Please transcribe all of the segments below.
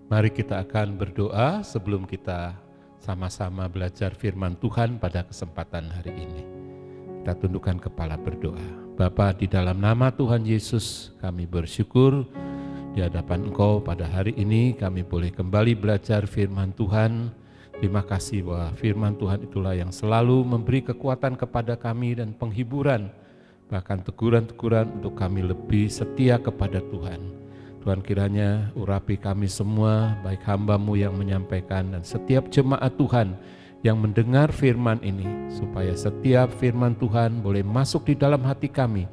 Mari kita akan berdoa sebelum kita sama-sama belajar firman Tuhan pada kesempatan hari ini. Kita tundukkan kepala berdoa. Bapa, di dalam nama Tuhan Yesus kami bersyukur di hadapan Engkau pada hari ini kami boleh kembali belajar firman Tuhan. Terima kasih bahwa firman Tuhan itulah yang selalu memberi kekuatan kepada kami dan penghiburan, bahkan teguran-teguran untuk kami lebih setia kepada Tuhan. Tuhan, kiranya urapi kami semua, baik hamba-Mu yang menyampaikan dan setiap jemaat Tuhan yang mendengar firman ini, supaya setiap firman Tuhan boleh masuk di dalam hati kami,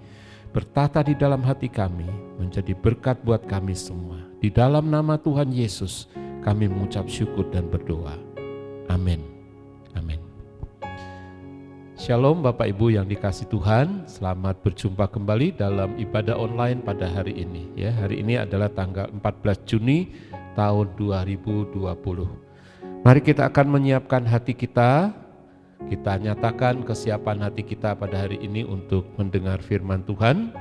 bertata di dalam hati kami, menjadi berkat buat kami semua. Di dalam nama Tuhan Yesus kami mengucap syukur dan berdoa. Amin. Amin. Shalom Bapak Ibu yang dikasih Tuhan, selamat berjumpa kembali dalam ibadah online pada hari ini. Ya, hari ini adalah tanggal 14 Juni tahun 2020. Mari kita akan menyiapkan hati kita nyatakan kesiapan hati kita pada hari ini untuk mendengar firman Tuhan.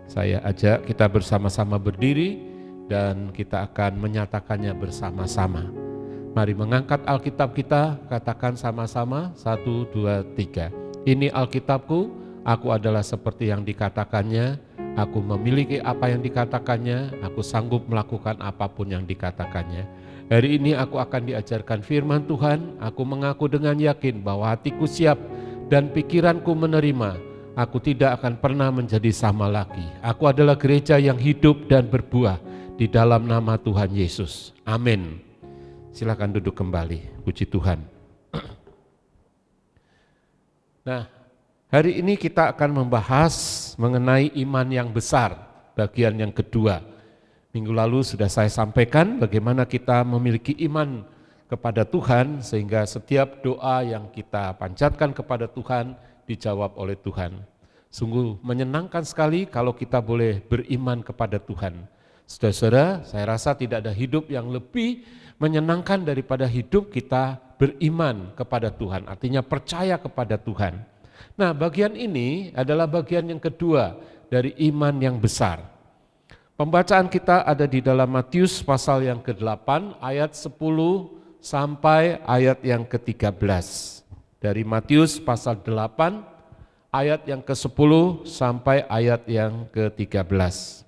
Saya ajak kita bersama-sama berdiri dan kita akan menyatakannya bersama-sama. Mari mengangkat Alkitab kita, katakan sama-sama, 1, 2, 3. Ini Alkitabku, aku adalah seperti yang dikatakannya, aku memiliki apa yang dikatakannya, aku sanggup melakukan apapun yang dikatakannya. Hari ini aku akan diajarkan firman Tuhan, aku mengaku dengan yakin bahwa hatiku siap dan pikiranku menerima, aku tidak akan pernah menjadi sama lagi. Aku adalah gereja yang hidup dan berbuah di dalam nama Tuhan Yesus. Amin. Silakan duduk kembali, puji Tuhan. Nah, hari ini kita akan membahas mengenai iman yang besar, bagian yang kedua. Minggu lalu sudah saya sampaikan bagaimana kita memiliki iman kepada Tuhan sehingga setiap doa yang kita panjatkan kepada Tuhan dijawab oleh Tuhan. Sungguh menyenangkan sekali kalau kita boleh beriman kepada Tuhan. Saudara-saudara, saya rasa tidak ada hidup yang lebih menyenangkan daripada hidup kita beriman kepada Tuhan, artinya percaya kepada Tuhan. Nah, bagian ini adalah bagian yang kedua dari iman yang besar. Pembacaan kita ada di dalam Matius pasal yang ke-8 ayat 10 sampai ayat yang ke-13. Dari Matius pasal 8 ayat yang ke-10 sampai ayat yang ke-13.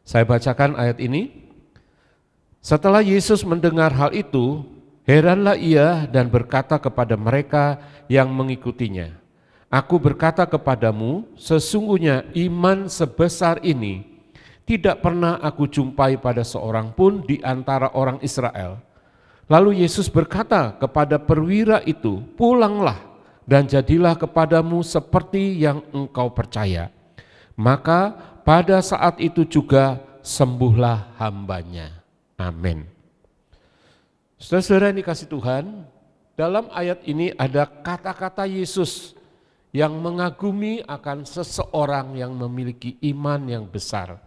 Saya bacakan ayat ini. Setelah Yesus mendengar hal itu, heranlah ia dan berkata kepada mereka yang mengikutinya, "Aku berkata kepadamu, sesungguhnya iman sebesar ini tidak pernah aku jumpai pada seorang pun di antara orang Israel." Lalu Yesus berkata kepada perwira itu, "Pulanglah dan jadilah kepadamu seperti yang engkau percaya." Maka pada saat itu juga sembuhlah hambanya. Amin. Saudara-saudara yang dikasih Tuhan, dalam ayat ini ada kata-kata Yesus yang mengagumi akan seseorang yang memiliki iman yang besar.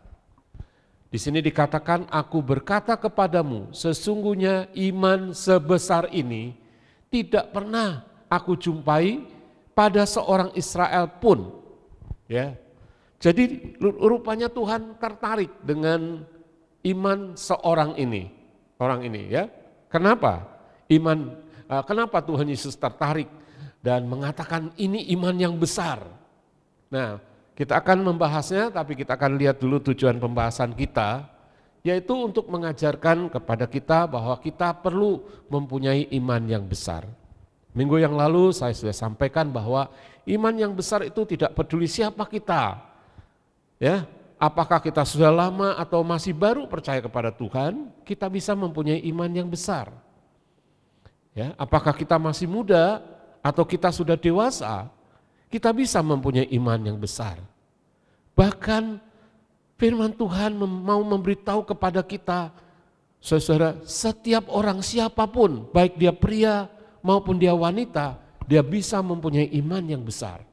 Di sini dikatakan, "Aku berkata kepadamu, sesungguhnya iman sebesar ini tidak pernah aku jumpai pada seorang Israel pun." Ya. Jadi rupanya Tuhan tertarik dengan iman seorang ini, orang ini ya. Kenapa? Kenapa Tuhan Yesus tertarik dan mengatakan ini iman yang besar? Nah, kita akan membahasnya, tapi kita akan lihat dulu tujuan pembahasan kita, yaitu untuk mengajarkan kepada kita bahwa kita perlu mempunyai iman yang besar. Minggu yang lalu saya sudah sampaikan bahwa iman yang besar itu tidak peduli siapa kita. Ya, apakah kita sudah lama atau masih baru percaya kepada Tuhan, kita bisa mempunyai iman yang besar. Ya, apakah kita masih muda atau kita sudah dewasa, kita bisa mempunyai iman yang besar. Bahkan firman Tuhan mau memberitahu kepada kita, saudara, setiap orang siapapun, baik dia pria maupun dia wanita, dia bisa mempunyai iman yang besar.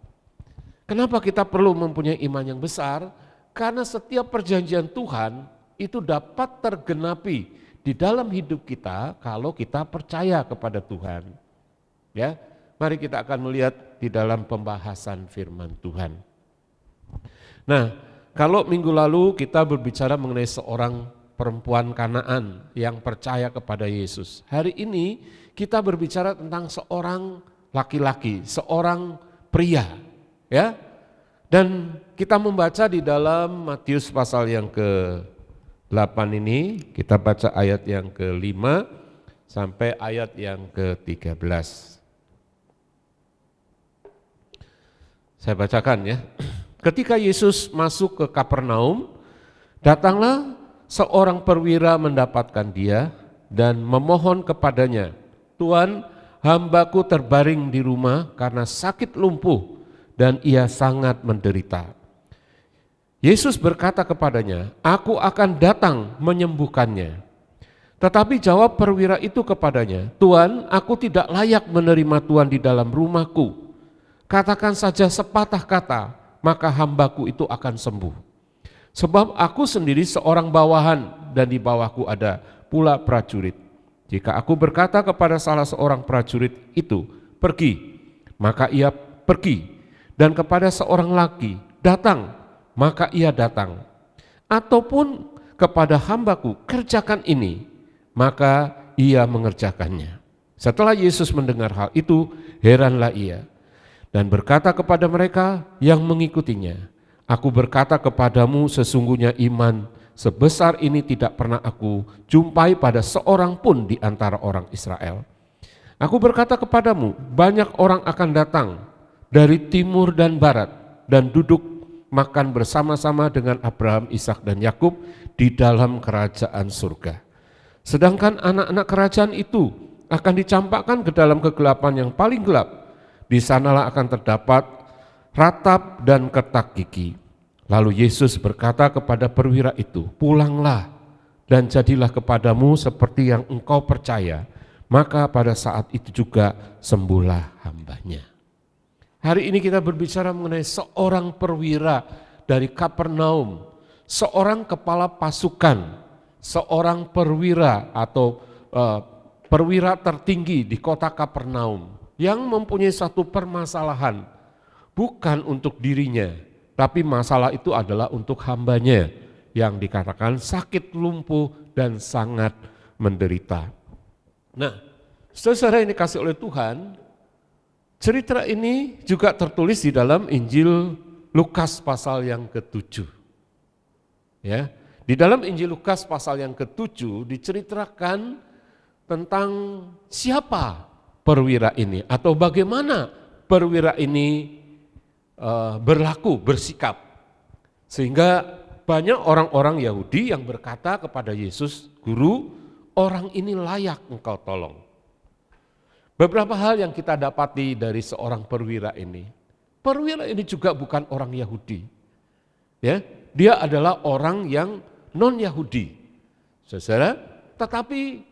Kenapa kita perlu mempunyai iman yang besar? Karena setiap perjanjian Tuhan itu dapat tergenapi di dalam hidup kita kalau kita percaya kepada Tuhan. Ya, mari kita akan melihat di dalam pembahasan firman Tuhan. Nah, kalau minggu lalu kita berbicara mengenai seorang perempuan Kanaan yang percaya kepada Yesus. Hari ini kita berbicara tentang seorang laki-laki, seorang pria, ya. Dan kita membaca di dalam Matius pasal yang ke-8 ini, kita baca ayat yang ke-5 sampai ayat yang ke-13. Saya bacakan ya. Ketika Yesus masuk ke Kapernaum, datanglah seorang perwira mendapatkan dia dan memohon kepadanya, "Tuan, hambaku terbaring di rumah karena sakit lumpuh dan ia sangat menderita." Yesus berkata kepadanya, "Aku akan datang menyembuhkannya." Tetapi jawab perwira itu kepadanya, "Tuan, aku tidak layak menerima Tuan di dalam rumahku. Katakan saja sepatah kata, maka hambaku itu akan sembuh. Sebab aku sendiri seorang bawahan dan di bawahku ada pula prajurit. Jika aku berkata kepada salah seorang prajurit itu, 'Pergi,' maka ia pergi. Dan kepada seorang laki, 'Datang,' maka ia datang. Ataupun kepada hambaku, 'Kerjakan ini,' maka ia mengerjakannya." Setelah Yesus mendengar hal itu, heranlah ia dan berkata kepada mereka yang mengikutinya, "Aku berkata kepadamu, sesungguhnya iman sebesar ini tidak pernah aku jumpai pada seorang pun di antara orang Israel. Aku berkata kepadamu, banyak orang akan datang dari timur dan barat dan duduk makan bersama-sama dengan Abraham, Ishak dan Yakub di dalam kerajaan surga. Sedangkan anak-anak kerajaan itu akan dicampakkan ke dalam kegelapan yang paling gelap. Di sanalah akan terdapat ratap dan ketak gigi." Lalu Yesus berkata kepada perwira itu, "Pulanglah dan jadilah kepadamu seperti yang engkau percaya." Maka pada saat itu juga sembuhlah hambanya. Hari ini kita berbicara mengenai seorang perwira dari Kapernaum, seorang kepala pasukan, seorang perwira atau perwira tertinggi di kota Kapernaum yang mempunyai satu permasalahan, bukan untuk dirinya, tapi masalah itu adalah untuk hambanya yang dikatakan sakit lumpuh dan sangat menderita. Nah, saudara ini kasih oleh Tuhan, cerita ini juga tertulis di dalam Injil Lukas pasal yang ke-7. Ya, di dalam Injil Lukas pasal yang ke-7 diceritakan tentang siapa perwira ini atau bagaimana perwira ini berlaku, bersikap. Sehingga banyak orang-orang Yahudi yang berkata kepada Yesus, "Guru, orang ini layak engkau tolong." Beberapa hal yang kita dapati dari seorang perwira ini. Perwira ini juga bukan orang Yahudi. Ya, dia adalah orang yang non-Yahudi. Saudara, tetapi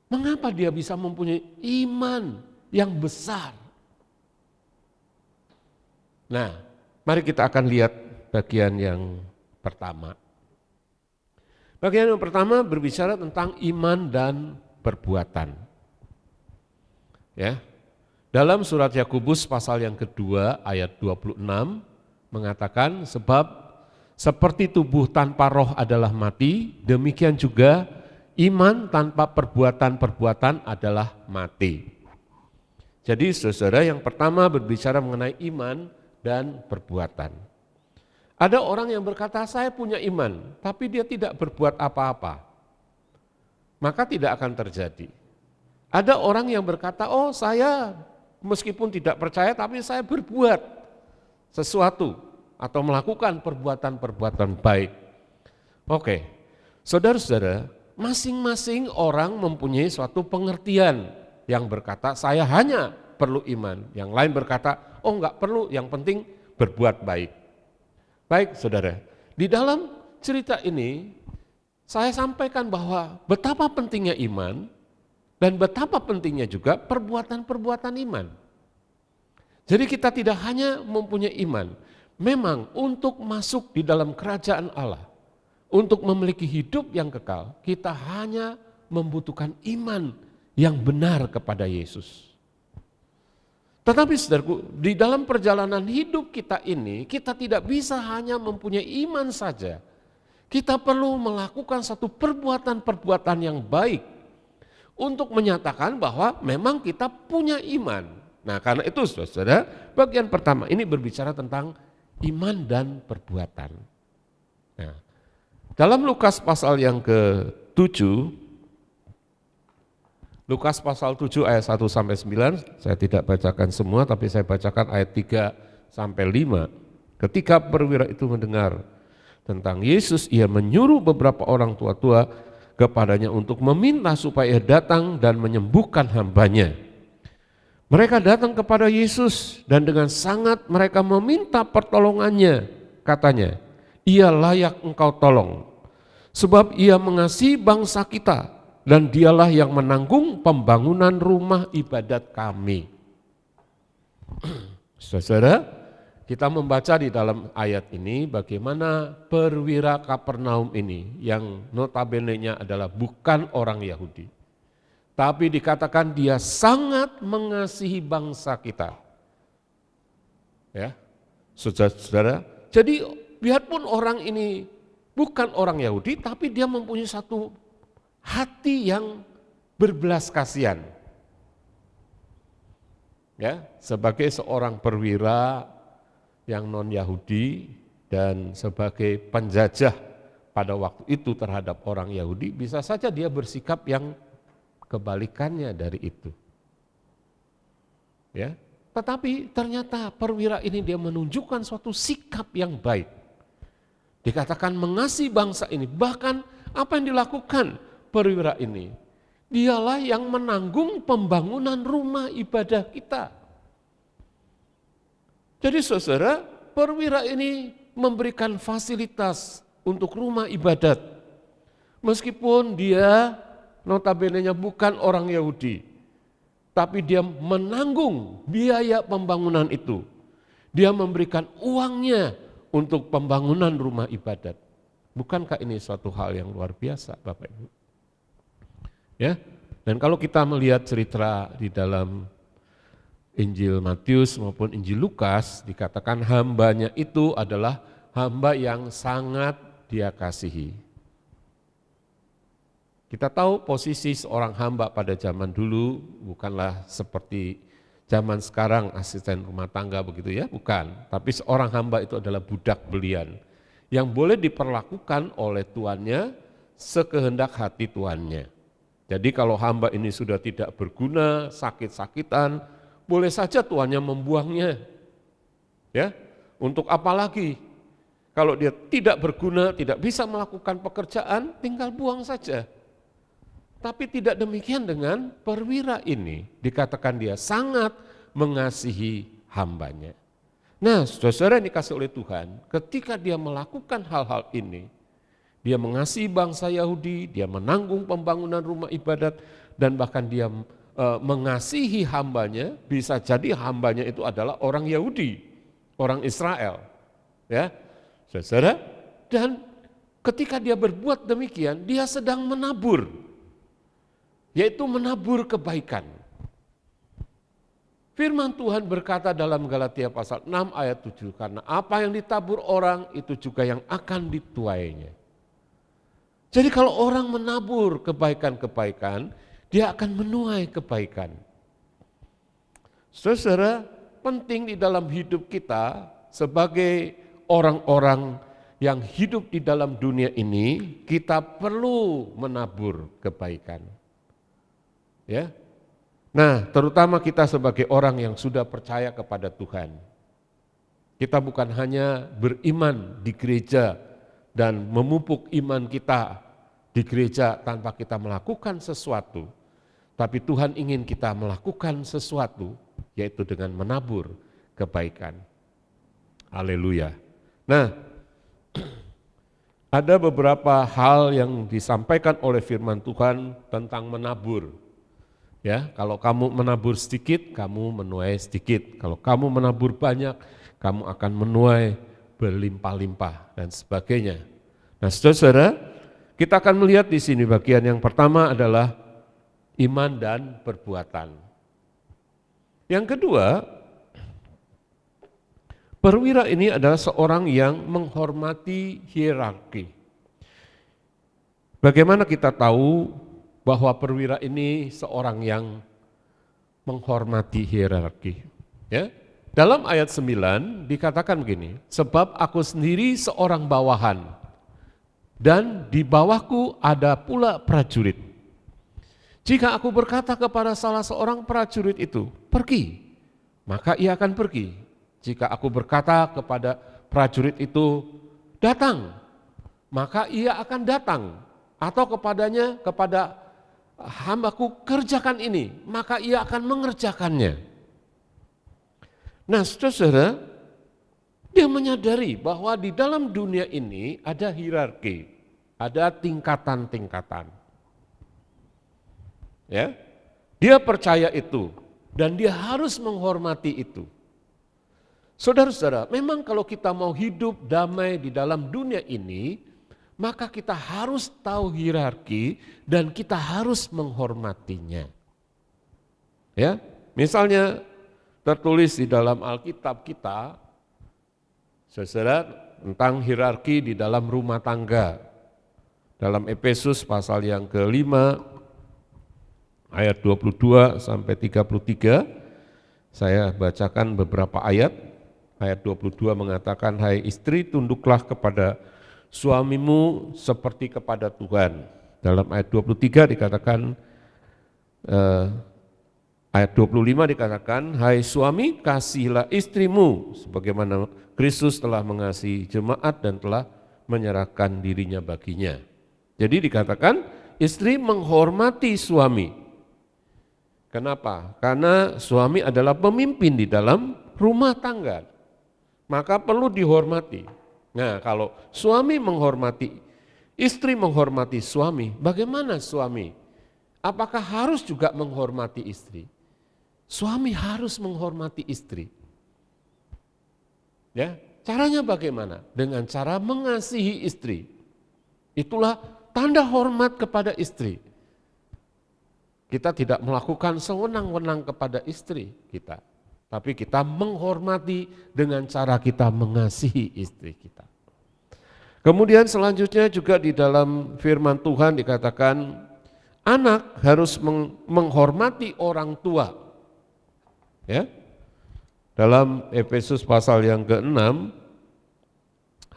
mengapa dia bisa mempunyai iman yang besar? Nah, mari kita akan lihat bagian yang pertama. Bagian yang pertama berbicara tentang iman dan perbuatan. Ya. Dalam surat Yakobus pasal yang kedua ayat 26 mengatakan, "Sebab seperti tubuh tanpa roh adalah mati, demikian juga iman tanpa perbuatan-perbuatan adalah mati." Jadi saudara, yang pertama berbicara mengenai iman dan perbuatan. Ada orang yang berkata, "Saya punya iman," tapi dia tidak berbuat apa-apa, maka tidak akan terjadi. Ada orang yang berkata, "Oh, saya meskipun tidak percaya tapi saya berbuat sesuatu atau melakukan perbuatan-perbuatan baik." Oke, saudara-saudara, masing-masing orang mempunyai suatu pengertian. Yang berkata, "Saya hanya perlu iman." Yang lain berkata, "Oh, enggak perlu, yang penting berbuat baik." Baik saudara, di dalam cerita ini saya sampaikan bahwa betapa pentingnya iman dan betapa pentingnya juga perbuatan-perbuatan iman. Jadi kita tidak hanya mempunyai iman, memang untuk masuk di dalam kerajaan Allah, untuk memiliki hidup yang kekal, kita hanya membutuhkan iman yang benar kepada Yesus. Tetapi saudaraku, di dalam perjalanan hidup kita ini, kita tidak bisa hanya mempunyai iman saja. Kita perlu melakukan satu perbuatan-perbuatan yang baik untuk menyatakan bahwa memang kita punya iman. Nah, karena itu saudara, bagian pertama ini berbicara tentang iman dan perbuatan. Nah, dalam Lukas pasal yang ke-7, Lukas pasal 7 ayat 1 sampai 9, saya tidak bacakan semua tapi saya bacakan ayat 3 sampai 5. Ketika perwira itu mendengar tentang Yesus, ia menyuruh beberapa orang tua-tua kepadanya untuk meminta supaya datang dan menyembuhkan hambanya. Mereka datang kepada Yesus dan dengan sangat mereka meminta pertolongannya. Katanya, ia layak engkau tolong, sebab ia mengasihi bangsa kita dan dialah yang menanggung pembangunan rumah ibadat kami. Saudara, kita membaca di dalam ayat ini bagaimana perwira Kapernaum ini yang notabene-nya adalah bukan orang Yahudi. Tapi dikatakan dia sangat mengasihi bangsa kita. Ya, saudara, jadi biarpun orang ini bukan orang Yahudi, tapi dia mempunyai satu hati yang berbelas kasihan. Ya, sebagai seorang perwira yang non-Yahudi dan sebagai penjajah pada waktu itu terhadap orang Yahudi, bisa saja dia bersikap yang kebalikannya dari itu. Ya, tetapi ternyata perwira ini dia menunjukkan suatu sikap yang baik. Dikatakan mengasihi bangsa ini, bahkan apa yang dilakukan perwira ini? Dialah yang menanggung pembangunan rumah ibadah kita. Jadi saudara, perwira ini memberikan fasilitas untuk rumah ibadat. Meskipun dia notabene-nya bukan orang Yahudi, tapi dia menanggung biaya pembangunan itu. Dia memberikan uangnya untuk pembangunan rumah ibadat. Bukankah ini suatu hal yang luar biasa, Bapak Ibu? Ya. Dan kalau kita melihat cerita di dalam Injil Matius maupun Injil Lukas, dikatakan hambanya itu adalah hamba yang sangat dia kasihi. Kita tahu posisi seorang hamba pada zaman dulu bukanlah seperti zaman sekarang asisten rumah tangga begitu ya, bukan. Tapi seorang hamba itu adalah budak belian yang boleh diperlakukan oleh tuannya sekehendak hati tuannya. Jadi kalau hamba ini sudah tidak berguna, sakit-sakitan, boleh saja tuannya membuangnya. Ya, untuk apa lagi? Kalau dia tidak berguna, tidak bisa melakukan pekerjaan, tinggal buang saja. Tapi tidak demikian dengan perwira ini. Dikatakan dia sangat mengasihi hambanya. Nah, saudara yang dikasih oleh Tuhan, ketika dia melakukan hal-hal ini, dia mengasihi bangsa Yahudi, dia menanggung pembangunan rumah ibadat, dan bahkan dia mengasihi hambanya, bisa jadi hambanya itu adalah orang Yahudi, orang Israel. Ya, saudara, dan ketika dia berbuat demikian, dia sedang menabur, yaitu menabur kebaikan. Firman Tuhan berkata dalam Galatia pasal 6 ayat 7, karena apa yang ditabur orang itu juga yang akan dituainya. Jadi kalau orang menabur kebaikan-kebaikan, dia akan menuai kebaikan. Saudara, penting di dalam hidup kita sebagai orang-orang yang hidup di dalam dunia ini, kita perlu menabur kebaikan. Ya. Nah, terutama kita sebagai orang yang sudah percaya kepada Tuhan. Kita bukan hanya beriman di gereja dan memupuk iman kita di gereja tanpa kita melakukan sesuatu. Tapi Tuhan ingin kita melakukan sesuatu, yaitu dengan menabur kebaikan. Haleluya. Nah, ada beberapa hal yang disampaikan oleh firman Tuhan tentang menabur. Ya, kalau kamu menabur sedikit, kamu menuai sedikit. Kalau kamu menabur banyak, kamu akan menuai berlimpah-limpah dan sebagainya. Nah, saudara, kita akan melihat di sini bagian yang pertama adalah iman dan perbuatan. Yang kedua, perwira ini adalah seorang yang menghormati hierarki. Bagaimana kita tahu bahwa perwira ini seorang yang menghormati hierarki? Ya. Dalam ayat 9 dikatakan begini, sebab aku sendiri seorang bawahan dan di bawahku ada pula prajurit. Jika aku berkata kepada salah seorang prajurit itu, pergi, maka ia akan pergi. Jika aku berkata kepada prajurit itu, datang, maka ia akan datang. Atau kepada hambaku, kerjakan ini, maka ia akan mengerjakannya. Nah, saudara, dia menyadari bahwa di dalam dunia ini ada hierarki, ada tingkatan-tingkatan. Ya, dia percaya itu dan dia harus menghormati itu. Saudara-saudara, memang kalau kita mau hidup damai di dalam dunia ini, maka kita harus tahu hierarki dan kita harus menghormatinya. Ya, misalnya tertulis di dalam Alkitab kita, saudara, tentang hierarki di dalam rumah tangga. Dalam Efesus pasal yang ke-5 ayat 22 sampai 33, saya bacakan beberapa ayat. Ayat 22 mengatakan, hai istri, tunduklah kepada suamimu seperti kepada Tuhan. Dalam ayat 23 dikatakan, ayat 25 dikatakan, hai suami, kasihilah istrimu sebagaimana Kristus telah mengasihi jemaat dan telah menyerahkan dirinya baginya. Jadi dikatakan istri menghormati suami. Kenapa? Karena suami adalah pemimpin di dalam rumah tangga. Maka perlu dihormati. Nah, kalau suami menghormati, istri menghormati suami, bagaimana suami? Apakah harus juga menghormati istri? Suami harus menghormati istri. Ya, caranya bagaimana? Dengan cara mengasihi istri. Itulah tanda hormat kepada istri. Kita tidak melakukan sewenang-wenang kepada istri kita, tapi kita menghormati dengan cara kita mengasihi istri kita. Kemudian selanjutnya juga di dalam firman Tuhan dikatakan, anak harus menghormati orang tua. Ya, dalam Efesus pasal yang ke-6,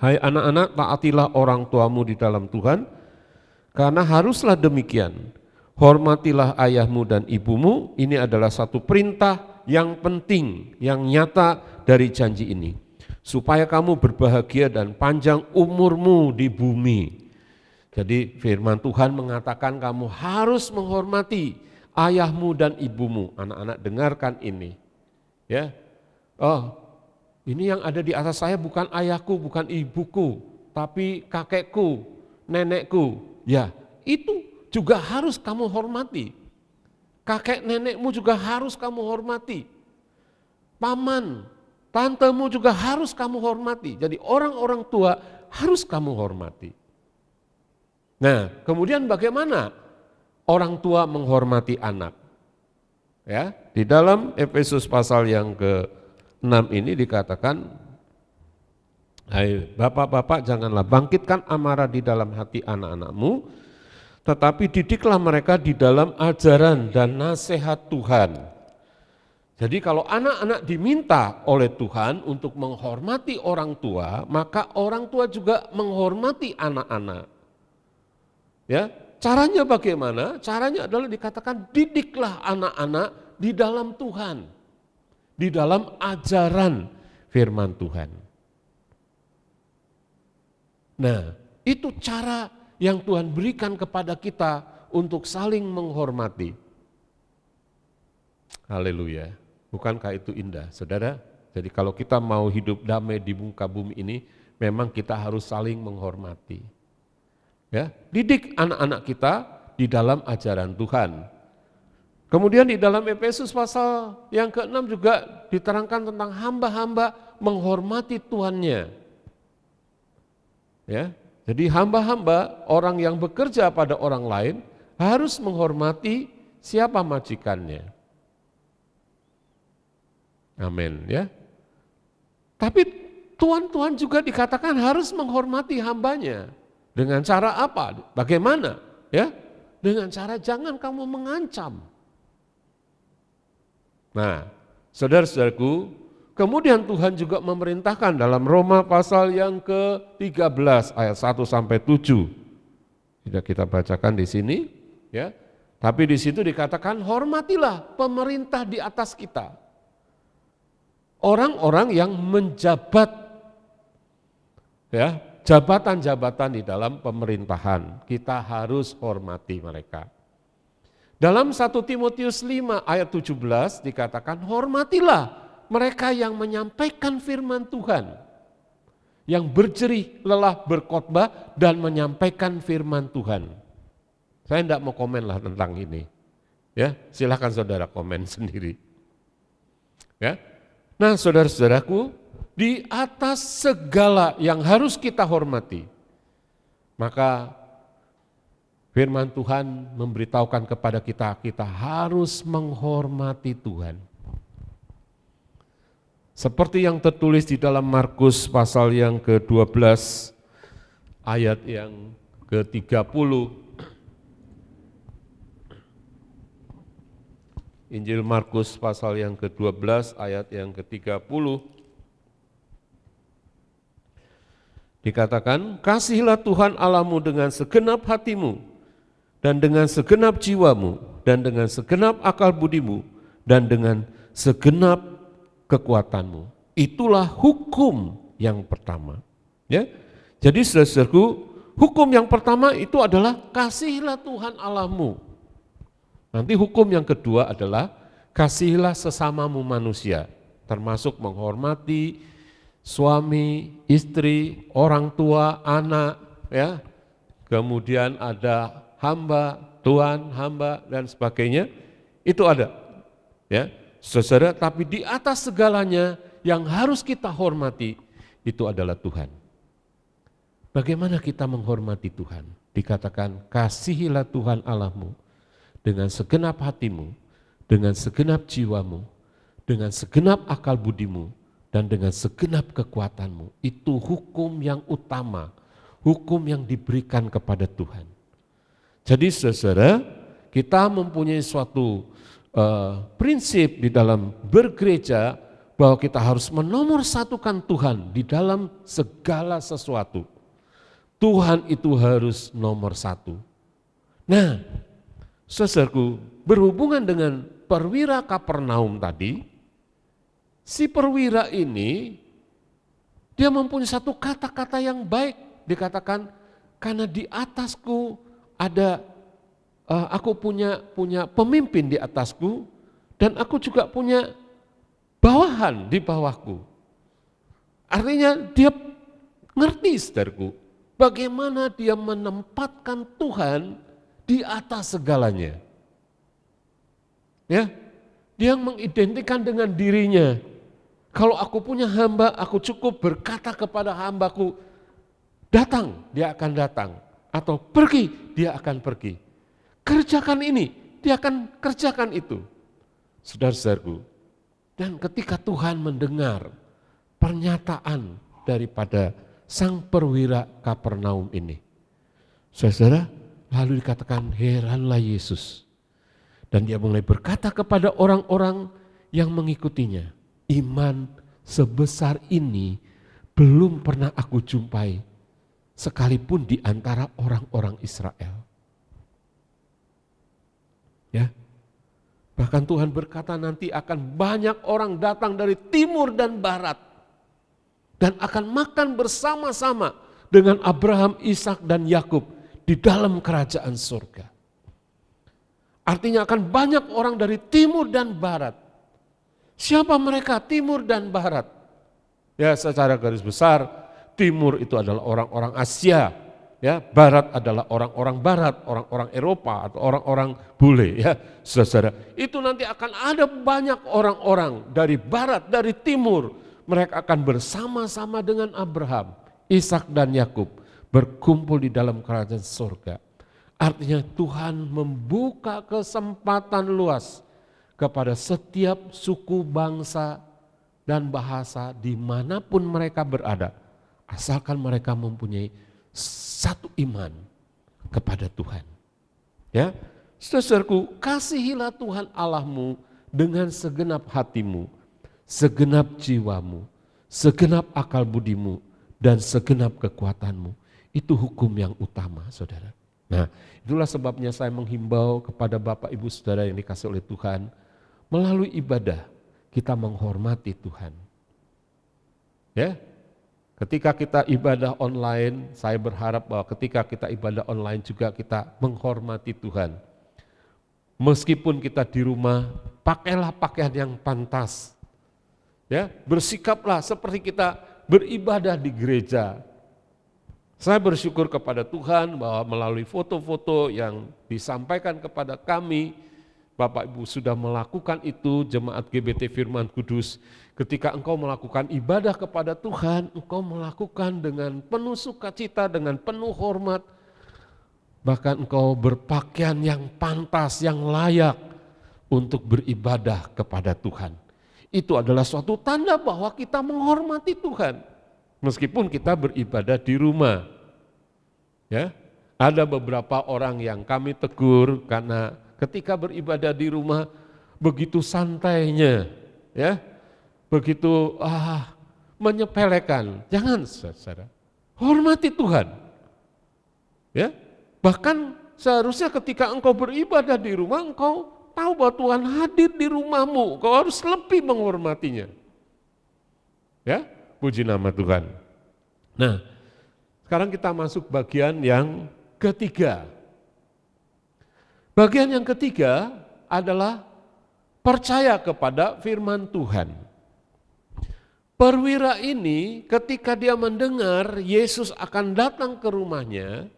hai anak-anak, taatilah orang tuamu di dalam Tuhan, karena haruslah demikian. Hormatilah ayahmu dan ibumu, ini adalah satu perintah yang penting, yang nyata dari janji ini, supaya kamu berbahagia dan panjang umurmu di bumi. Jadi firman Tuhan mengatakan kamu harus menghormati ayahmu dan ibumu. Anak-anak dengarkan ini. Ya, oh, ini yang ada di atas saya bukan ayahku, bukan ibuku, tapi kakekku, nenekku. Ya, itu juga harus kamu hormati. Kakek nenekmu juga harus kamu hormati. Paman, tantemu juga harus kamu hormati. Jadi orang-orang tua harus kamu hormati. Nah, kemudian bagaimana orang tua menghormati anak? Ya, di dalam Efesus pasal yang ke-6 ini dikatakan, hai bapak-bapak, janganlah bangkitkan amarah di dalam hati anak-anakmu, tetapi didiklah mereka di dalam ajaran dan nasihat Tuhan. Jadi kalau anak-anak diminta oleh Tuhan untuk menghormati orang tua, maka orang tua juga menghormati anak-anak. Ya, caranya bagaimana? Caranya adalah dikatakan didiklah anak-anak di dalam Tuhan, di dalam ajaran firman Tuhan. Nah, itu cara yang Tuhan berikan kepada kita untuk saling menghormati. Haleluya. Bukankah itu indah, saudara? Jadi kalau kita mau hidup damai di muka bumi ini, memang kita harus saling menghormati. Ya, didik anak-anak kita di dalam ajaran Tuhan. Kemudian di dalam Efesus pasal yang ke-6 juga diterangkan tentang hamba-hamba menghormati tuannya. Ya, jadi hamba-hamba, orang yang bekerja pada orang lain harus menghormati siapa majikannya. Amin, ya. Tapi tuan-tuan juga dikatakan harus menghormati hambanya. Dengan cara apa? Bagaimana? Ya, dengan cara jangan kamu mengancam. Nah, saudara-saudaraku, kemudian Tuhan juga memerintahkan dalam Roma pasal yang ke-13 ayat 1 sampai 7. Tidak kita bacakan di sini, ya. Tapi di situ dikatakan hormatilah pemerintah di atas kita. Orang-orang yang menjabat, ya, jabatan-jabatan di dalam pemerintahan, kita harus hormati mereka. Dalam 1 Timotius 5 ayat 17 dikatakan hormatilah mereka yang menyampaikan firman Tuhan, yang berjerih lelah berkhotbah dan menyampaikan firman Tuhan. Saya tidak mau komen lah tentang ini. Ya, silakan saudara komen sendiri. Ya. Nah, saudara-saudaraku, di atas segala yang harus kita hormati, maka firman Tuhan memberitahukan kepada kita, kita harus menghormati Tuhan. Seperti yang tertulis di dalam Markus pasal yang ke-12 ayat yang ke-30. Injil Markus pasal yang ke-12 ayat yang ke-30. Dikatakan, kasihilah Tuhan Allahmu dengan segenap hatimu, dan dengan segenap jiwamu, dan dengan segenap akal budimu, dan dengan segenap kekuatanmu. Itulah hukum yang pertama. Ya, jadi saudaraku, hukum yang pertama itu adalah kasihilah Tuhan Allahmu. Nanti hukum yang kedua adalah kasihilah sesamamu manusia, termasuk menghormati suami, istri, orang tua, anak, ya. Kemudian ada hamba, tuan, hamba, dan sebagainya, itu ada. Ya, saudara, tapi di atas segalanya yang harus kita hormati, itu adalah Tuhan. Bagaimana kita menghormati Tuhan? Dikatakan, kasihilah Tuhan Allahmu dengan segenap hatimu, dengan segenap jiwamu, dengan segenap akal budimu, dan dengan segenap kekuatanmu. Itu hukum yang utama, hukum yang diberikan kepada Tuhan. Jadi saudara, kita mempunyai suatu prinsip di dalam bergereja bahwa kita harus menomorsatukan Tuhan di dalam segala sesuatu. Tuhan itu harus nomor satu. Nah, saudaraku, berhubungan dengan perwira Kapernaum tadi, si perwira ini dia mempunyai satu kata-kata yang baik, dikatakan karena di atasku ada aku punya pemimpin di atasku dan aku juga punya bawahan di bawahku. Artinya dia ngerti, saudaraku, bagaimana dia menempatkan Tuhan di atas segalanya. Ya, dia mengidentikan dengan dirinya. Kalau aku punya hamba, aku cukup berkata kepada hambaku, datang, dia akan datang. Atau pergi, dia akan pergi. Kerjakan ini, dia akan kerjakan itu. Saudara-saudaraku, dan ketika Tuhan mendengar pernyataan daripada sang perwira Kapernaum ini, saudara, lalu dikatakan heranlah Yesus. Dan dia mulai berkata kepada orang-orang yang mengikutinya, iman sebesar ini belum pernah aku jumpai sekalipun di antara orang-orang Israel. Ya. Bahkan Tuhan berkata nanti akan banyak orang datang dari timur dan barat dan akan makan bersama-sama dengan Abraham, Ishak dan Yakub di dalam kerajaan surga. Artinya akan banyak orang dari timur dan barat. Siapa mereka timur dan barat? Ya, secara garis besar timur itu adalah orang-orang Asia, ya, barat adalah orang-orang barat, orang-orang Eropa atau orang-orang bule, ya. Saudara, itu nanti akan ada banyak orang-orang dari barat, dari timur, mereka akan bersama-sama dengan Abraham, Ishak dan Yakub berkumpul di dalam kerajaan surga. Artinya Tuhan membuka kesempatan luas kepada setiap suku, bangsa, dan bahasa dimanapun mereka berada. Asalkan mereka mempunyai satu iman kepada Tuhan. Ya, saudaraku, kasihilah Tuhan Allahmu dengan segenap hatimu, segenap jiwamu, segenap akal budimu, dan segenap kekuatanmu. Itu hukum yang utama, saudara. Nah, itulah sebabnya saya menghimbau kepada Bapak Ibu Saudara yang dikasih oleh Tuhan, melalui ibadah kita menghormati Tuhan. Ya, ketika kita ibadah online, saya berharap bahwa ketika kita ibadah online juga kita menghormati Tuhan. Meskipun kita di rumah, pakailah pakaian yang pantas. Ya, bersikaplah seperti kita beribadah di gereja. Saya bersyukur kepada Tuhan bahwa melalui foto-foto yang disampaikan kepada kami, Bapak Ibu sudah melakukan itu, jemaat GBT Firman Kudus. Ketika engkau melakukan ibadah kepada Tuhan, engkau melakukan dengan penuh sukacita, dengan penuh hormat. Bahkan engkau berpakaian yang pantas, yang layak untuk beribadah kepada Tuhan. Itu adalah suatu tanda bahwa kita menghormati Tuhan. Meskipun kita beribadah di rumah. Ya, ada beberapa orang yang kami tegur karena ketika beribadah di rumah begitu santainya, ya, begitu menyepelekan. Jangan, saudara. Hormati Tuhan. Ya, bahkan seharusnya ketika engkau beribadah di rumah, engkau tahu bahwa Tuhan hadir di rumahmu. Engkau harus lebih menghormatinya. Ya, puji nama Tuhan. Nah, sekarang kita masuk bagian yang ketiga. Bagian yang ketiga adalah percaya kepada firman Tuhan. Perwira ini ketika dia mendengar Yesus akan datang ke rumahnya,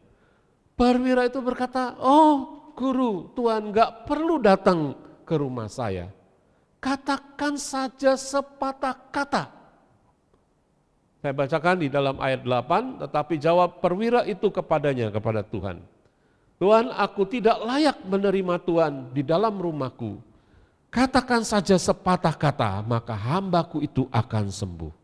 perwira itu berkata, "Oh guru, Tuhan gak perlu datang ke rumah saya. Katakan saja sepatah kata." Saya bacakan di dalam ayat 8, tetapi jawab perwira itu kepadanya, kepada Tuhan. "Tuhan, aku tidak layak menerima Tuhan di dalam rumahku. Katakan saja sepatah kata, maka hambaku itu akan sembuh."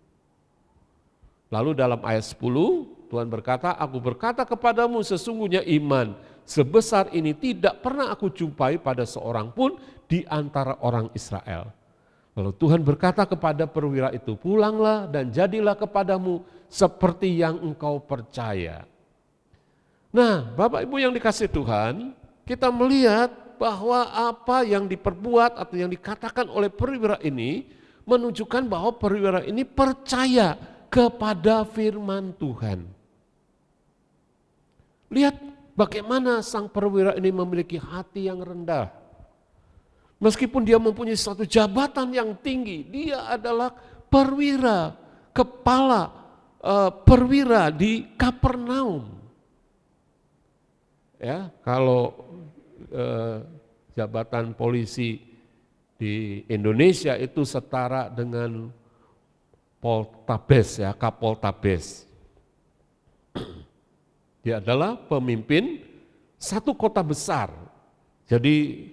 Lalu dalam ayat 10, Tuhan berkata, "Aku berkata kepadamu, sesungguhnya iman sebesar ini tidak pernah aku jumpai pada seorang pun di antara orang Israel." Lalu Tuhan berkata kepada perwira itu, "Pulanglah dan jadilah kepadamu seperti yang engkau percaya." Nah, Bapak Ibu yang dikasih Tuhan, kita melihat bahwa apa yang diperbuat atau yang dikatakan oleh perwira ini menunjukkan bahwa perwira ini percaya kepada firman Tuhan. Lihat bagaimana sang perwira ini memiliki hati yang rendah. Meskipun dia mempunyai suatu jabatan yang tinggi, dia adalah perwira, kepala perwira di Kapernaum. Ya, kalau jabatan polisi di Indonesia itu setara dengan Poltabes, ya, Kapoltabes. Dia adalah pemimpin satu kota besar. Jadi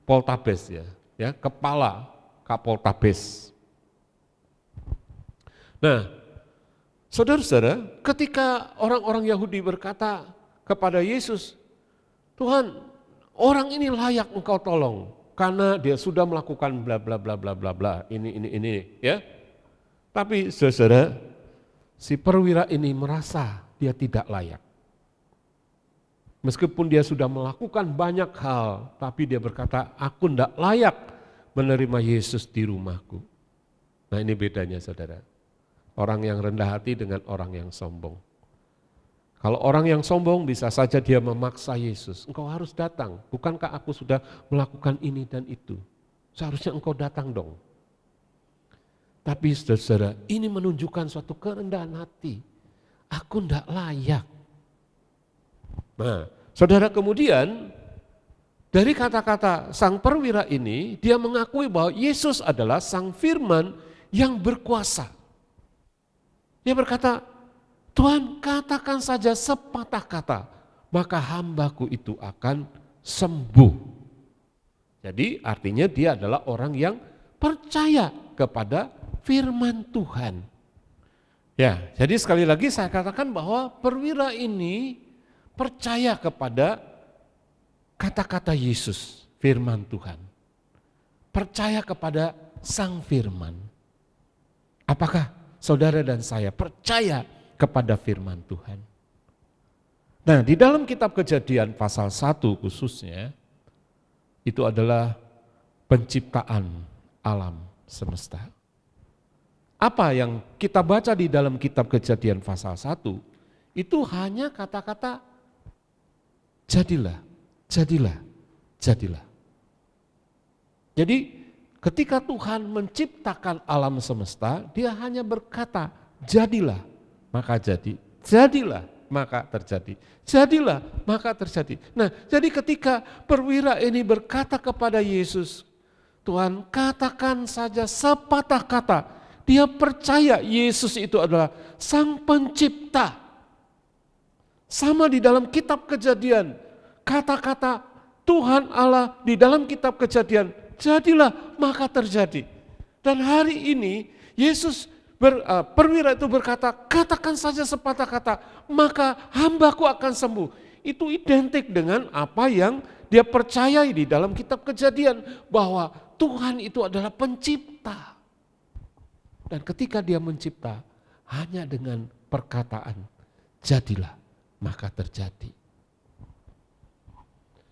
Poltabes, ya, kepala Kapoltabes. Nah, saudara-saudara, ketika orang-orang Yahudi berkata kepada Yesus, "Tuhan, orang ini layak engkau tolong karena dia sudah melakukan bla bla bla bla bla bla ini, ya." Tapi saudara, si perwira ini merasa dia tidak layak. Meskipun dia sudah melakukan banyak hal, tapi dia berkata, "Aku tidak layak menerima Yesus di rumahku." Nah, ini bedanya, saudara. Orang yang rendah hati dengan orang yang sombong. Kalau orang yang sombong bisa saja dia memaksa Yesus, "Engkau harus datang, bukankah aku sudah melakukan ini dan itu? Seharusnya engkau datang dong." Tapi saudara, ini menunjukkan suatu kerendahan hati. Aku tidak layak. Nah, saudara, kemudian dari kata-kata sang perwira ini, dia mengakui bahwa Yesus adalah sang firman yang berkuasa. Dia berkata, "Tuhan, katakan saja sepatah kata, maka hambaku itu akan sembuh." Jadi artinya dia adalah orang yang percaya kepada firman Tuhan. Ya, jadi sekali lagi saya katakan bahwa perwira ini percaya kepada kata-kata Yesus, firman Tuhan. Percaya kepada Sang Firman. Apakah saudara dan saya percaya kepada firman Tuhan? Nah, di dalam kitab Kejadian pasal 1 khususnya, itu adalah penciptaan alam semesta. Apa yang kita baca di dalam kitab Kejadian pasal 1, itu hanya kata-kata jadilah, jadilah, jadilah. Jadi ketika Tuhan menciptakan alam semesta, dia hanya berkata, jadilah, maka jadi. Jadilah, maka terjadi. Jadilah, maka terjadi. Nah, jadi ketika perwira ini berkata kepada Yesus, Tuhan katakan saja sepatah kata, dia percaya Yesus itu adalah Sang Pencipta. Sama di dalam kitab Kejadian, kata-kata Tuhan Allah di dalam kitab Kejadian, jadilah maka terjadi. Dan hari ini Yesus perwira itu berkata, katakan saja sepatah kata, maka hambaku akan sembuh. Itu identik dengan apa yang dia percayai di dalam kitab Kejadian, bahwa Tuhan itu adalah pencipta. Dan ketika dia mencipta, hanya dengan perkataan, jadilah, maka terjadi.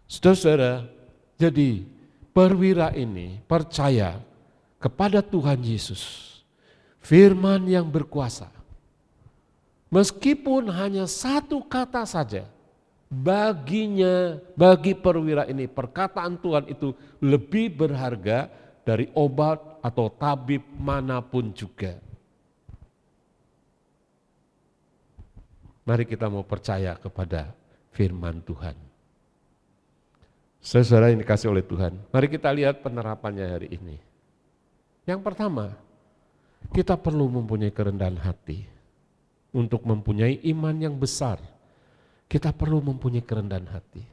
Saudara-saudara, jadi perwira ini percaya kepada Tuhan Yesus, firman yang berkuasa. Meskipun hanya satu kata saja, bagi perwira ini perkataan Tuhan itu lebih berharga dari obat atau tabib manapun juga. Mari kita mau percaya kepada firman Tuhan. Saudara yang dikasih oleh Tuhan, mari kita lihat penerapannya hari ini. Yang pertama, kita perlu mempunyai kerendahan hati. Untuk mempunyai iman yang besar, kita perlu mempunyai kerendahan hati.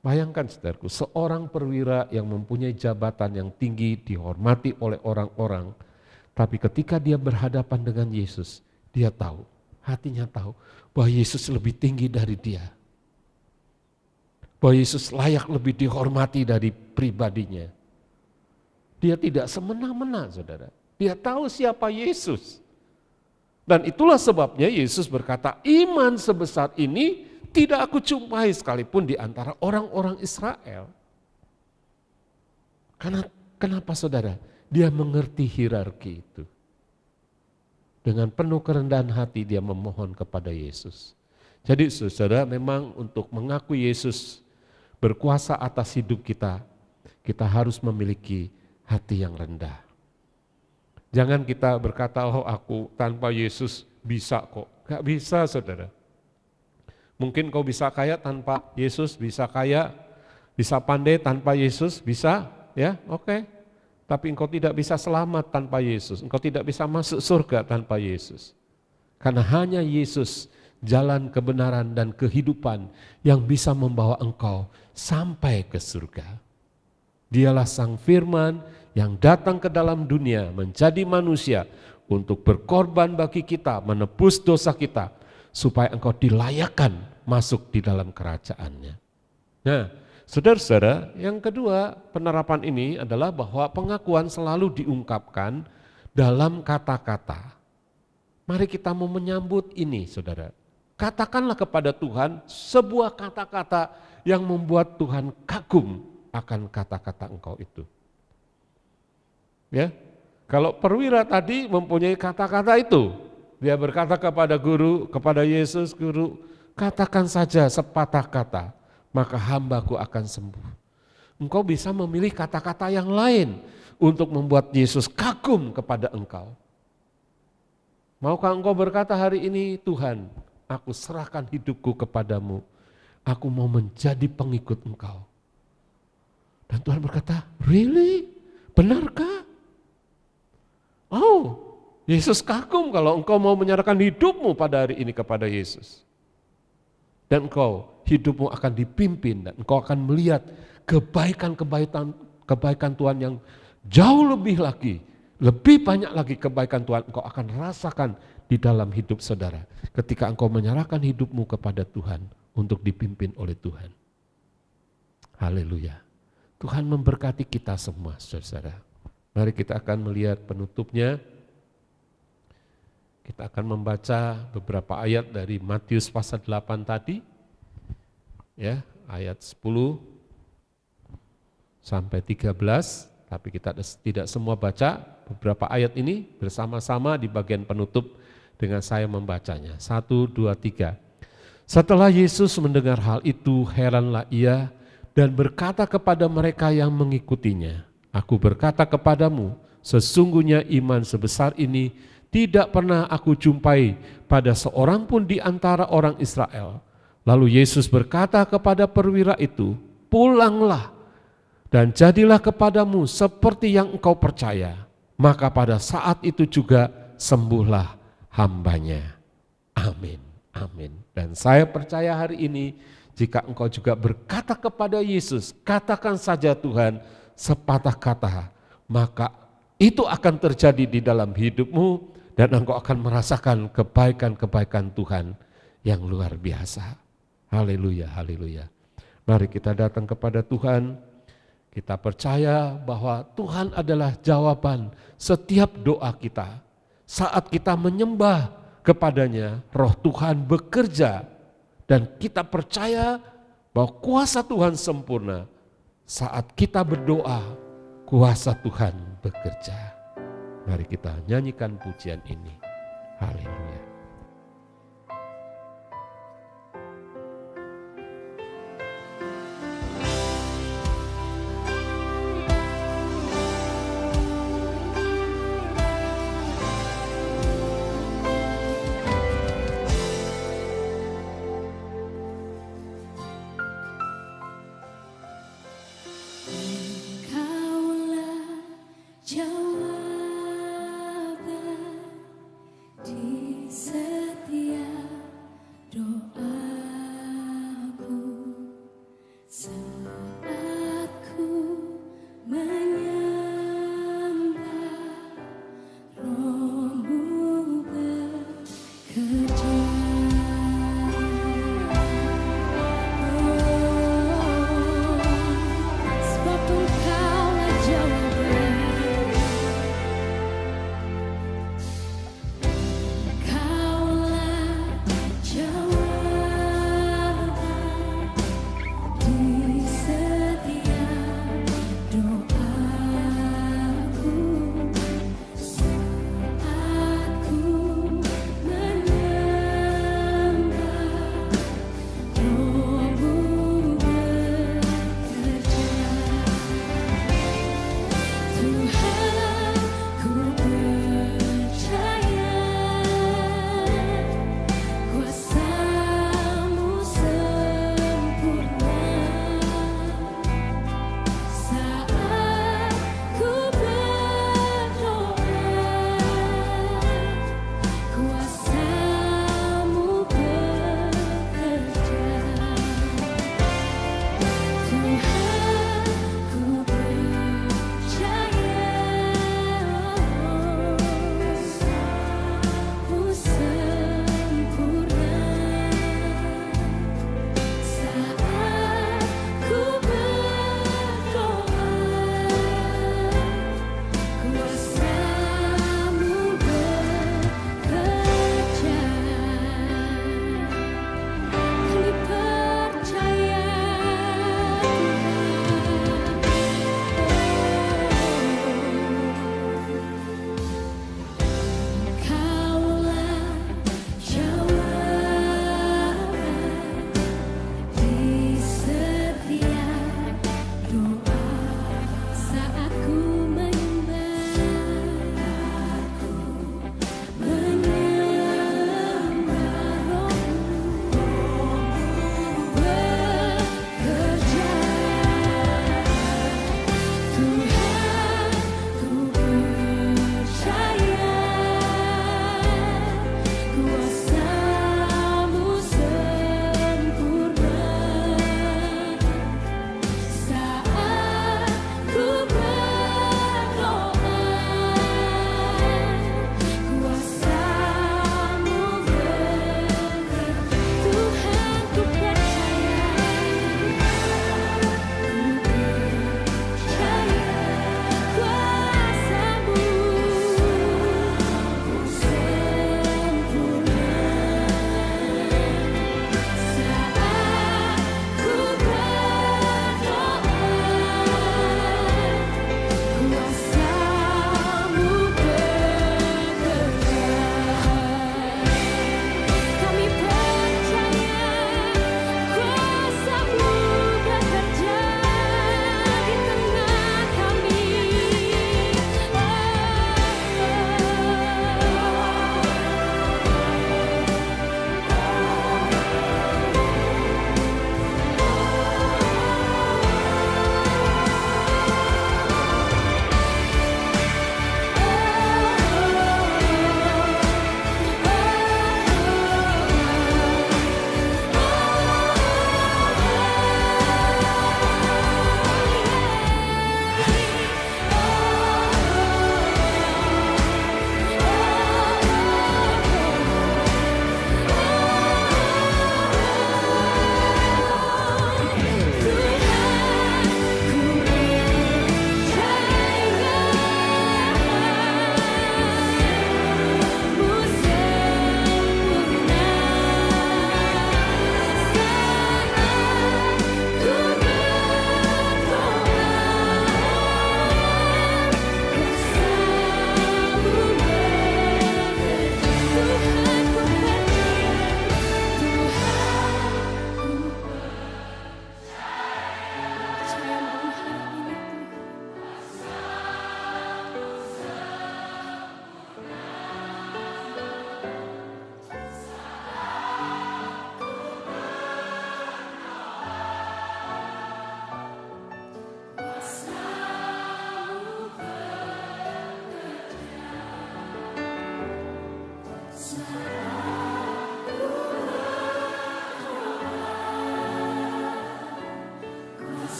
Bayangkan saudaraku, seorang perwira yang mempunyai jabatan yang tinggi, dihormati oleh orang-orang, tapi ketika dia berhadapan dengan Yesus, dia tahu, hatinya tahu bahwa Yesus lebih tinggi dari dia. Bahwa Yesus layak lebih dihormati dari pribadinya. Dia tidak semena-mena, saudara. Dia tahu siapa Yesus. Dan itulah sebabnya Yesus berkata, iman sebesar ini tidak aku jumpai sekalipun di antara orang-orang Israel. Karena kenapa saudara? Dia mengerti hierarki itu. Dengan penuh kerendahan hati dia memohon kepada Yesus. Jadi saudara, memang untuk mengakui Yesus berkuasa atas hidup kita, kita harus memiliki hati yang rendah. Jangan kita berkata, oh aku tanpa Yesus bisa kok. Gak bisa saudara. Mungkin kau bisa kaya tanpa Yesus, bisa kaya, bisa pandai tanpa Yesus, bisa, ya oke. Tapi engkau tidak bisa selamat tanpa Yesus, engkau tidak bisa masuk surga tanpa Yesus. Karena hanya Yesus, jalan kebenaran dan kehidupan yang bisa membawa engkau sampai ke surga. Dialah Sang Firman yang datang ke dalam dunia menjadi manusia untuk berkorban bagi kita, menebus dosa kita, supaya engkau dilayakkan masuk di dalam kerajaannya. Nah, saudara-saudara, yang kedua penerapan ini adalah bahwa pengakuan selalu diungkapkan dalam kata-kata. Mari kita mau menyambut ini, saudara. Katakanlah kepada Tuhan sebuah kata-kata yang membuat Tuhan kagum akan kata-kata engkau itu. Ya, kalau perwira tadi mempunyai kata-kata itu, dia berkata kepada guru, kepada Yesus, guru, katakan saja sepatah kata, maka hambaku akan sembuh. Engkau bisa memilih kata-kata yang lain untuk membuat Yesus kagum kepada engkau. Maukah engkau berkata hari ini, Tuhan, aku serahkan hidupku kepadamu, aku mau menjadi pengikut engkau. Dan Tuhan berkata, really? Benarkah? Oh, Yesus kagum kalau engkau mau menyerahkan hidupmu pada hari ini kepada Yesus. Dan engkau, hidupmu akan dipimpin dan engkau akan melihat kebaikan Tuhan yang jauh lebih lagi, lebih banyak lagi kebaikan Tuhan engkau akan rasakan di dalam hidup saudara ketika engkau menyerahkan hidupmu kepada Tuhan untuk dipimpin oleh Tuhan. Haleluya. Tuhan memberkati kita semua, saudara. Mari kita akan melihat penutupnya. Kita akan membaca beberapa ayat dari Matius pasal 8 tadi. Ya, ayat 10 sampai 13, tapi kita tidak semua baca beberapa ayat ini bersama-sama di bagian penutup dengan saya membacanya. 1, 2, 3. Setelah Yesus mendengar hal itu, heranlah ia dan berkata kepada mereka yang mengikutinya, "Aku berkata kepadamu, sesungguhnya iman sebesar ini tidak pernah aku jumpai pada seorang pun di antara orang Israel." Lalu Yesus berkata kepada perwira itu, "Pulanglah dan jadilah kepadamu seperti yang engkau percaya." Maka pada saat itu juga sembuhlah hambanya. Amin, amin. Dan saya percaya hari ini jika engkau juga berkata kepada Yesus, "Katakan saja Tuhan sepatah kata," maka itu akan terjadi di dalam hidupmu dan engkau akan merasakan kebaikan-kebaikan Tuhan yang luar biasa. Haleluya, haleluya. Mari kita datang kepada Tuhan. Kita percaya bahwa Tuhan adalah jawaban setiap doa kita. Saat kita menyembah kepadanya, Roh Tuhan bekerja dan kita percaya bahwa kuasa Tuhan sempurna. Saat kita berdoa, kuasa Tuhan bekerja. Mari kita nyanyikan pujian ini. Haleluya.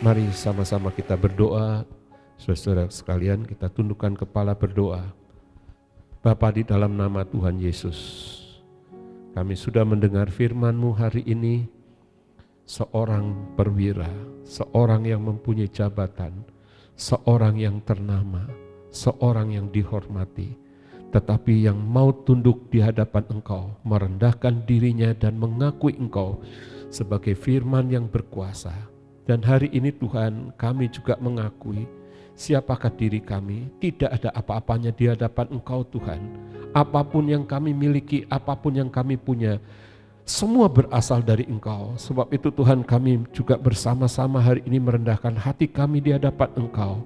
Mari sama-sama kita berdoa. Saudara-saudara sekalian, kita tundukkan kepala berdoa. Bapa, di dalam nama Tuhan Yesus, kami sudah mendengar firman-Mu hari ini. Seorang perwira, seorang yang mempunyai jabatan, seorang yang ternama, seorang yang dihormati, tetapi yang mau tunduk di hadapan Engkau, merendahkan dirinya dan mengakui Engkau sebagai firman yang berkuasa. Dan hari ini Tuhan, kami juga mengakui siapakah diri kami, tidak ada apa-apanya di hadapan Engkau Tuhan. Apapun yang kami miliki, apapun yang kami punya, semua berasal dari Engkau. Sebab itu Tuhan, kami juga bersama-sama hari ini merendahkan hati kami di hadapan Engkau.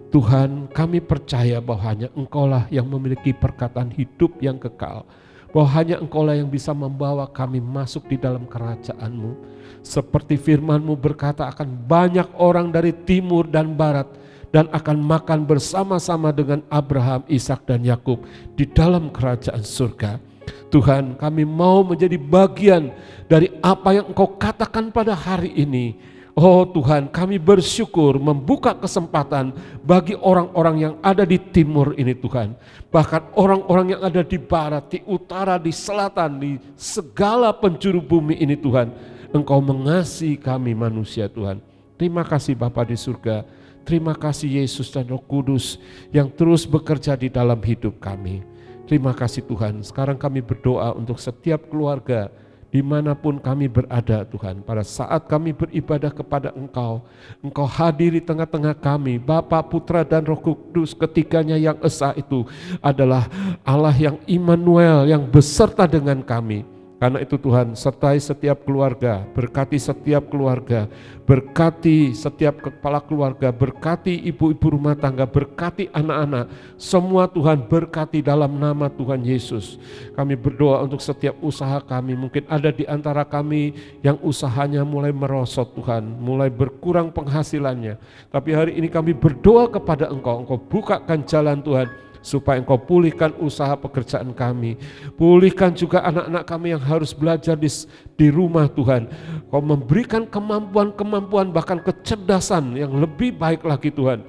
Tuhan, kami percaya bahwa hanya Engkaulah yang memiliki perkataan hidup yang kekal. Bahwa hanya Engkaulah yang bisa membawa kami masuk di dalam kerajaan-Mu. Seperti firman-Mu berkata, akan banyak orang dari timur dan barat dan akan makan bersama-sama dengan Abraham, Ishak dan Yakub di dalam kerajaan surga. Tuhan, kami mau menjadi bagian dari apa yang Engkau katakan pada hari ini. Oh Tuhan, kami bersyukur membuka kesempatan bagi orang-orang yang ada di timur ini Tuhan. Bahkan orang-orang yang ada di barat, di utara, di selatan, di segala penjuru bumi ini Tuhan. Engkau mengasihi kami manusia Tuhan. Terima kasih Bapa di surga. Terima kasih Yesus dan Roh Kudus yang terus bekerja di dalam hidup kami. Terima kasih Tuhan. Sekarang kami berdoa untuk setiap keluarga dimanapun kami berada Tuhan. Pada saat kami beribadah kepada Engkau, Engkau hadir di tengah-tengah kami. Bapa, Putra dan Roh Kudus, ketiganya yang esa itu adalah Allah yang Immanuel, yang beserta dengan kami. Karena itu Tuhan, sertai setiap keluarga, berkati setiap keluarga, berkati setiap kepala keluarga, berkati ibu-ibu rumah tangga, berkati anak-anak, semua Tuhan berkati dalam nama Tuhan Yesus. Kami berdoa untuk setiap usaha kami, mungkin ada di antara kami yang usahanya mulai merosot Tuhan, mulai berkurang penghasilannya. Tapi hari ini kami berdoa kepada Engkau, Engkau bukakan jalan Tuhan, supaya Engkau pulihkan usaha pekerjaan kami. Pulihkan juga anak-anak kami yang harus belajar di rumah Tuhan. Engkau memberikan kemampuan bahkan kecerdasan yang lebih baik lagi Tuhan.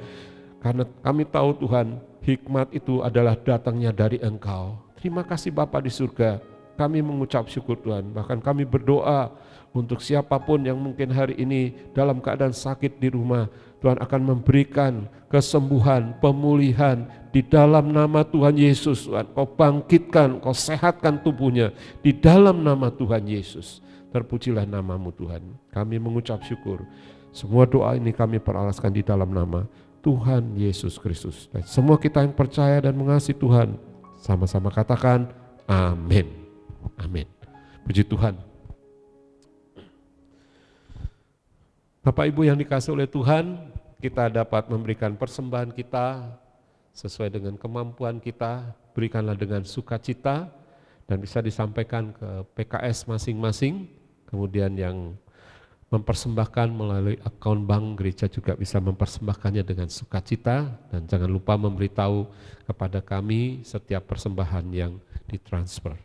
Karena kami tahu Tuhan, hikmat itu adalah datangnya dari Engkau. Terima kasih Bapa di surga. Kami mengucap syukur Tuhan. Bahkan kami berdoa untuk siapapun yang mungkin hari ini dalam keadaan sakit di rumah. Tuhan akan memberikan kesembuhan, pemulihan di dalam nama Tuhan Yesus. Tuhan, Kau bangkitkan, Kau sehatkan tubuhnya di dalam nama Tuhan Yesus. Terpujilah nama-Mu Tuhan. Kami mengucap syukur. Semua doa ini kami peralaskan di dalam nama Tuhan Yesus Kristus. Dan semua kita yang percaya dan mengasihi Tuhan, sama-sama katakan amin. Amin. Puji Tuhan. Bapak Ibu yang dikasihi oleh Tuhan, kita dapat memberikan persembahan kita sesuai dengan kemampuan kita, berikanlah dengan sukacita dan bisa disampaikan ke PKS masing-masing. Kemudian yang mempersembahkan melalui akun bank gereja juga bisa mempersembahkannya dengan sukacita, dan jangan lupa memberitahu kepada kami setiap persembahan yang ditransfer.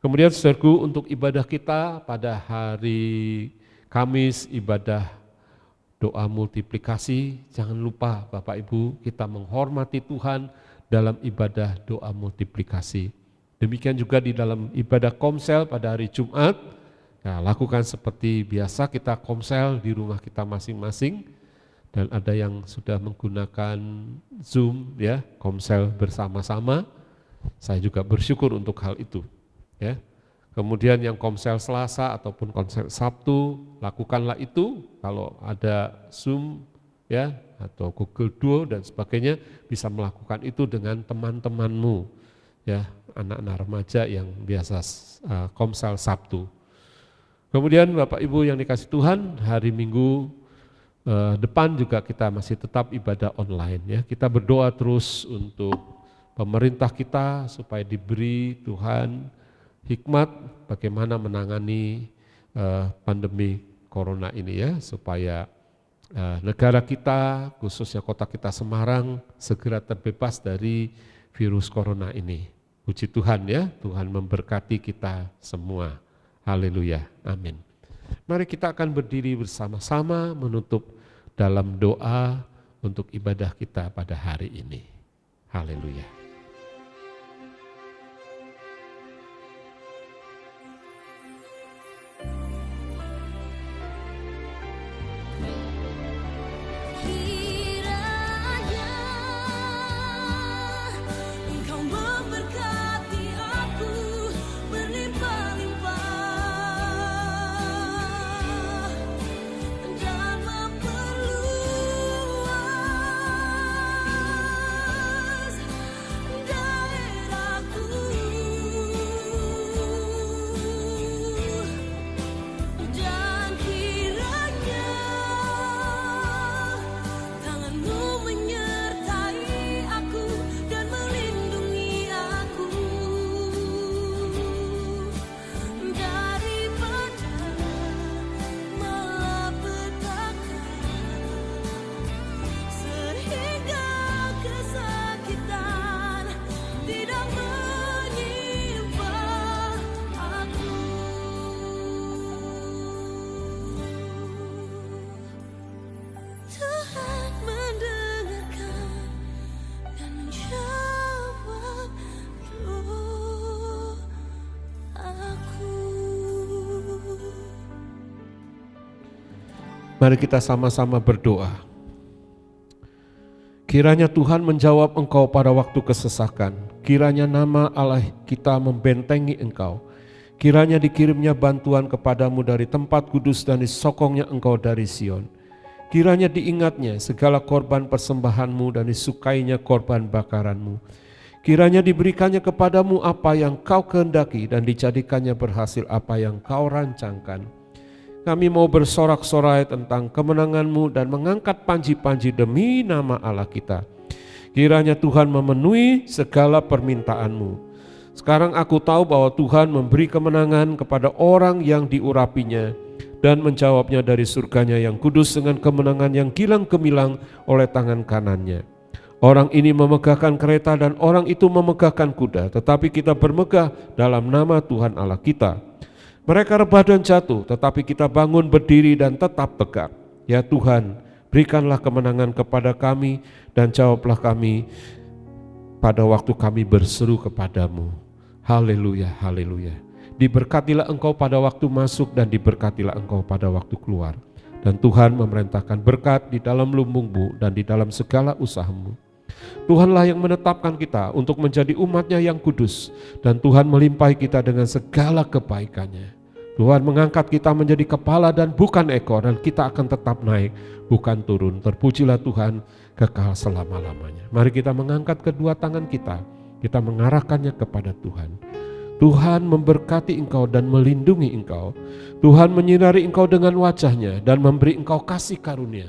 Kemudian saudaraku, untuk ibadah kita pada hari Kamis, ibadah doa multiplikasi, jangan lupa Bapak Ibu, kita menghormati Tuhan dalam ibadah doa multiplikasi. Demikian juga di dalam ibadah komsel pada hari Jumat, ya, lakukan seperti biasa, kita komsel di rumah kita masing-masing, dan ada yang sudah menggunakan Zoom, ya, komsel bersama-sama. Saya juga bersyukur untuk hal itu, ya. Kemudian yang komsel Selasa ataupun komsel Sabtu, lakukanlah itu. Kalau ada Zoom, ya, atau Google Duo dan sebagainya, bisa melakukan itu dengan teman-temanmu, ya, anak-anak remaja yang biasa komsel Sabtu. Kemudian Bapak Ibu yang dikasih Tuhan, hari Minggu depan juga kita masih tetap ibadah online, ya. Kita berdoa terus untuk pemerintah kita supaya diberi Tuhan hikmat bagaimana menangani pandemi corona ini, ya, supaya negara kita, khususnya kota kita Semarang, segera terbebas dari virus corona ini. Puji Tuhan, ya, Tuhan memberkati kita semua. Haleluya, amin. Mari kita akan berdiri bersama-sama menutup dalam doa untuk ibadah kita pada hari ini. Haleluya. Mari kita sama-sama berdoa. Kiranya Tuhan menjawab engkau pada waktu kesesakan. Kiranya nama Allah kita membentengi engkau. Kiranya dikirimnya bantuan kepadamu dari tempat kudus dan disokongnya engkau dari Sion. Kiranya diingatnya segala korban persembahanmu dan disukainya korban bakaranmu. Kiranya diberikannya kepadamu apa yang kau kehendaki dan dijadikannya berhasil apa yang kau rancangkan. Kami mau bersorak-sorai tentang kemenangan-Mu dan mengangkat panji-panji demi nama Allah kita. Kiranya Tuhan memenuhi segala permintaan-Mu. Sekarang aku tahu bahwa Tuhan memberi kemenangan kepada orang yang diurapinya dan menjawabnya dari surganya yang kudus dengan kemenangan yang gilang gemilang oleh tangan kanannya. Orang ini memegahkan kereta dan orang itu memegahkan kuda, tetapi kita bermegah dalam nama Tuhan Allah kita. Mereka rebah dan jatuh, tetapi kita bangun berdiri dan tetap tegak. Ya Tuhan, berikanlah kemenangan kepada kami dan jawablah kami pada waktu kami berseru kepadamu. Haleluya, haleluya. Diberkatilah engkau pada waktu masuk dan diberkatilah engkau pada waktu keluar. Dan Tuhan memerintahkan berkat di dalam lumbungmu dan di dalam segala usahamu. Tuhanlah yang menetapkan kita untuk menjadi umatnya yang kudus. Dan Tuhan melimpahi kita dengan segala kebaikannya. Tuhan mengangkat kita menjadi kepala dan bukan ekor, dan kita akan tetap naik, bukan turun. Terpujilah Tuhan kekal selama-lamanya. Mari kita mengangkat kedua tangan kita mengarahkannya kepada Tuhan. Tuhan memberkati engkau dan melindungi engkau. Tuhan menyinari engkau dengan wajahnya dan memberi engkau kasih karunia.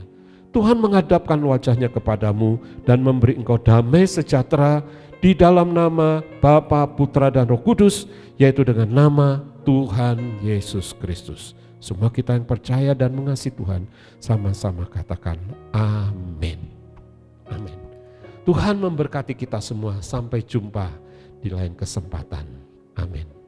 Tuhan menghadapkan wajahnya kepadamu dan memberi engkau damai sejahtera di dalam nama Bapa, Putra dan Roh Kudus, yaitu dengan nama Tuhan Yesus Kristus. Semua kita yang percaya dan mengasihi Tuhan sama-sama katakan amin. Amin. Tuhan memberkati kita semua. Sampai jumpa di lain kesempatan. Amin.